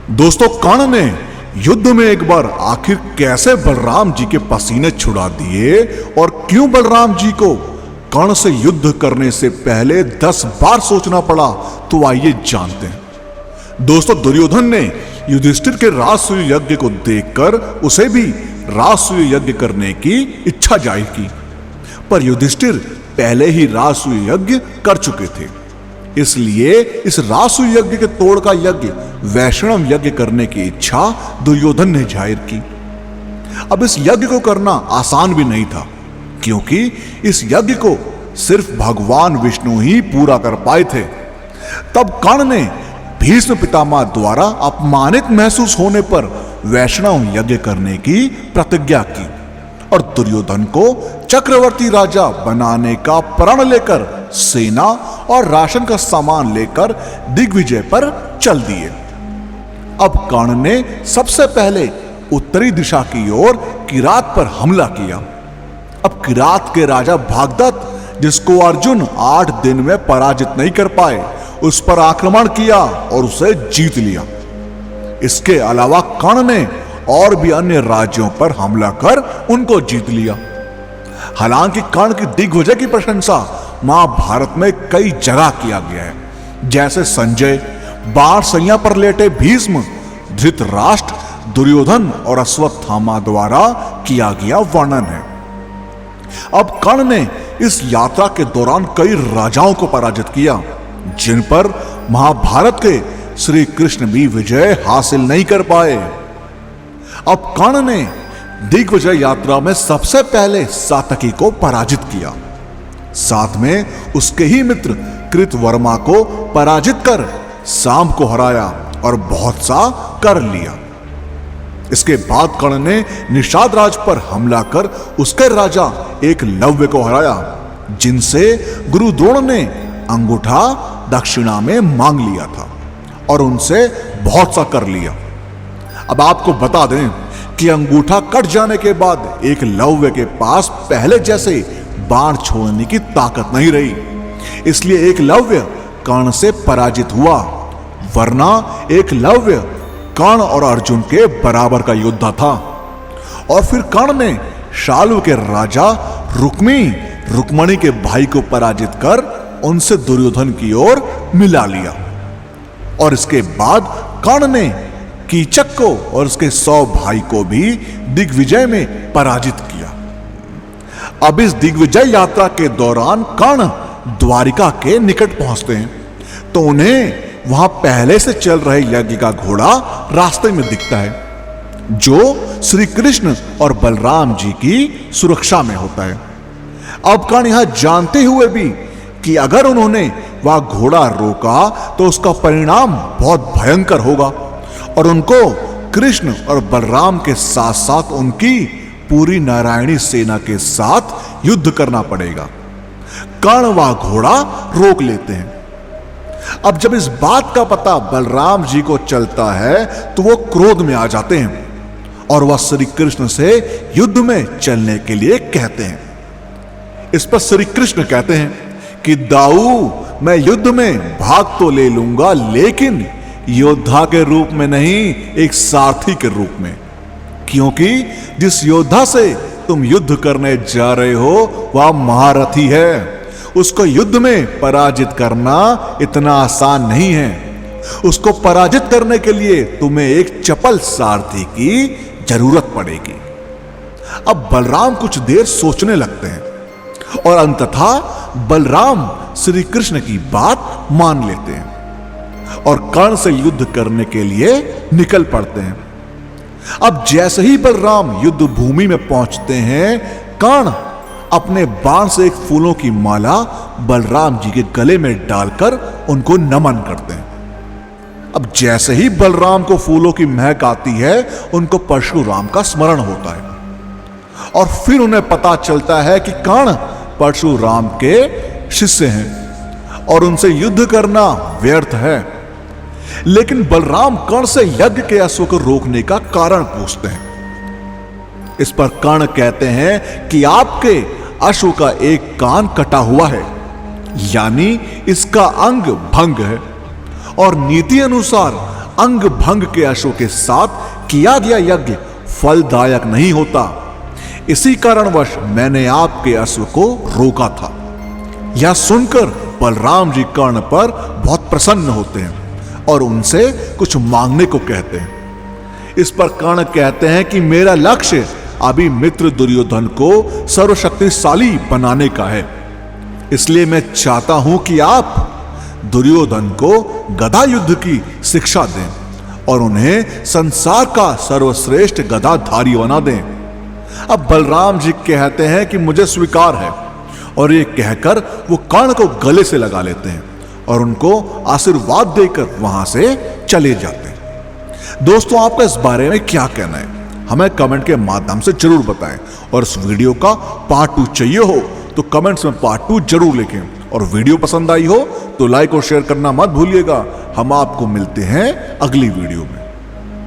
दोस्तों, कर्ण ने युद्ध में एक बार आखिर कैसे बलराम जी के पसीने छुड़ा दिए और क्यों बलराम जी को कर्ण से युद्ध करने से पहले 10 बार सोचना पड़ा, तो आइए जानते हैं। दोस्तों, दुर्योधन ने युधिष्ठिर के राजसूय यज्ञ को देखकर उसे भी राजसूय यज्ञ करने की इच्छा जाहिर की, पर युधिष्ठिर पहले ही राजसूय यज्ञ कर चुके थे। इसलिए इस राजसूय यज्ञ के तोड़ का यज्ञ वैष्णव यज्ञ करने की इच्छा दुर्योधन ने जाहिर की। अब इस यज्ञ को करना आसान भी नहीं था, क्योंकि इस यज्ञ को सिर्फ भगवान विष्णु ही पूरा कर पाए थे। तब कर्ण ने भीष्म पितामह द्वारा अपमानित महसूस होने पर वैष्णव यज्ञ करने की प्रतिज्ञा की और दुर्योधन को चक्रवर्ती राजा बनाने का प्रण लेकर सेना और राशन का सामान लेकर दिग्विजय पर चल दिए। अब कर्ण ने सबसे पहले उत्तरी दिशा की ओर किरात पर हमला किया। अब किरात के राजा भागदत्त, जिसको अर्जुन 8 दिन में पराजित नहीं कर पाए, उस पर आक्रमण किया और उसे जीत लिया। इसके अलावा कर्ण ने और भी अन्य राज्यों पर हमला कर उनको जीत लिया। हालांकि कर्ण की दिग्विजय की प्रशंसा महाभारत में कई जगह किया गया है, जैसे संजय, बाण सैया पर लेटे भीष्म, धृतराष्ट्र, दुर्योधन और अश्वत्थामा द्वारा किया गया वर्णन है। अब कर्ण ने इस यात्रा के दौरान कई राजाओं को पराजित किया, जिन पर महाभारत के श्री कृष्ण भी विजय हासिल नहीं कर पाए। अब कर्ण ने दिग्विजय यात्रा में सबसे पहले सातकी को पराजित किया, साथ में उसके ही मित्र कृतवर्मा को पराजित कर सांब को हराया और बहुत सा कर लिया। इसके बाद कर्ण ने निषाद राज पर हमला कर उसके राजा एकलव्य को हराया, जिनसे गुरु द्रोण ने अंगूठा दक्षिणा में मांग लिया था और उनसे बहुत सा कर लिया। अब आपको बता दें कि अंगूठा कट जाने के बाद एकलव्य के पास पहले जैसे बाण छोड़ने की ताकत नहीं रही, इसलिए एकलव्य कर्ण से पराजित हुआ। वरना एकलव्य कर्ण और अर्जुन के बराबर का योद्धा था। और फिर कर्ण ने शाल्व के राजा रुक्मणी के भाई को पराजित कर उनसे दुर्योधन की ओर मिला लिया। और इसके बाद कर्ण ने कीचक को और उसके 100 भाई को भी दिग्विजय में पराजित किया। अब इस दिग्विजय यात्रा के दौरान कर्ण द्वारिका के निकट पहुंचते हैं, तो उन्हें वहां पहले से चल रहे यज्ञ का घोड़ा रास्ते में दिखता है, जो श्री कृष्ण और बलराम जी की सुरक्षा में होता है। अब कर्ण यह जानते हुए भी कि अगर उन्होंने वह घोड़ा रोका तो उसका परिणाम बहुत भयंकर होगा और उनको कृष्ण और बलराम के साथ साथ उनकी पूरी नारायणी सेना के साथ युद्ध करना पड़ेगा। कर्ण वह घोड़ा रोक लेते हैं। अब जब इस बात का पता बलराम जी को चलता है तो वो क्रोध में आ जाते हैं और वह श्री कृष्ण से युद्ध में चलने के लिए कहते हैं। इस पर श्री कृष्ण कहते हैं कि दाऊ, मैं युद्ध में भाग तो ले लूंगा, लेकिन योद्धा के रूप में नहीं, एक सारथी के रूप में, क्योंकि जिस योद्धा से तुम युद्ध करने जा रहे हो वह महारथी है। उसको युद्ध में पराजित करना इतना आसान नहीं है। उसको पराजित करने के लिए तुम्हें एक चपल सारथी की जरूरत पड़ेगी। अब बलराम कुछ देर सोचने लगते हैं और अंततः बलराम श्री कृष्ण की बात मान लेते हैं और कर्ण से युद्ध करने के लिए निकल पड़ते हैं। अब जैसे ही बलराम युद्ध भूमि में पहुंचते हैं, कर्ण अपने बाण से एक फूलों की माला बलराम जी के गले में डालकर उनको नमन करते हैं। अब जैसे ही बलराम को फूलों की महक आती है, उनको परशुराम का स्मरण होता है और फिर उन्हें पता चलता है कि कर्ण परशुराम के शिष्य हैं और उनसे युद्ध करना व्यर्थ है। लेकिन बलराम कर्ण से यज्ञ के अश्व को रोकने का कारण पूछते हैं। इस पर कर्ण कहते हैं कि आपके अश्व का एक कान कटा हुआ है, यानी इसका अंग भंग है और नीति अनुसार अंग भंग के अश्व के साथ किया गया यज्ञ फलदायक नहीं होता। इसी कारणवश मैंने आपके अश्व को रोका था। यह सुनकर बलराम जी कर्ण पर बहुत प्रसन्न होते हैं और उनसे कुछ मांगने को कहते हैं। इस पर कर्ण कहते हैं कि मेरा लक्ष्य अभी मित्र दुर्योधन को सर्वशक्तिशाली बनाने का है, इसलिए मैं चाहता हूं कि आप दुर्योधन को गदा युद्ध की शिक्षा दें और उन्हें संसार का सर्वश्रेष्ठ गदाधारी बना दें। अब बलराम जी कहते हैं कि मुझे स्वीकार है, और ये कहकर वो कर्ण को गले से लगा लेते हैं और उनको आशीर्वाद देकर वहां से चले जाते हैं। दोस्तों, आपका इस बारे में क्या कहना है, हमें कमेंट के माध्यम से जरूर बताएं। और इस वीडियो का पार्ट 2 चाहिए हो तो कमेंट्स में पार्ट 2 जरूर लिखें। और वीडियो पसंद आई हो तो लाइक और शेयर करना मत भूलिएगा। हम आपको मिलते हैं अगली वीडियो में।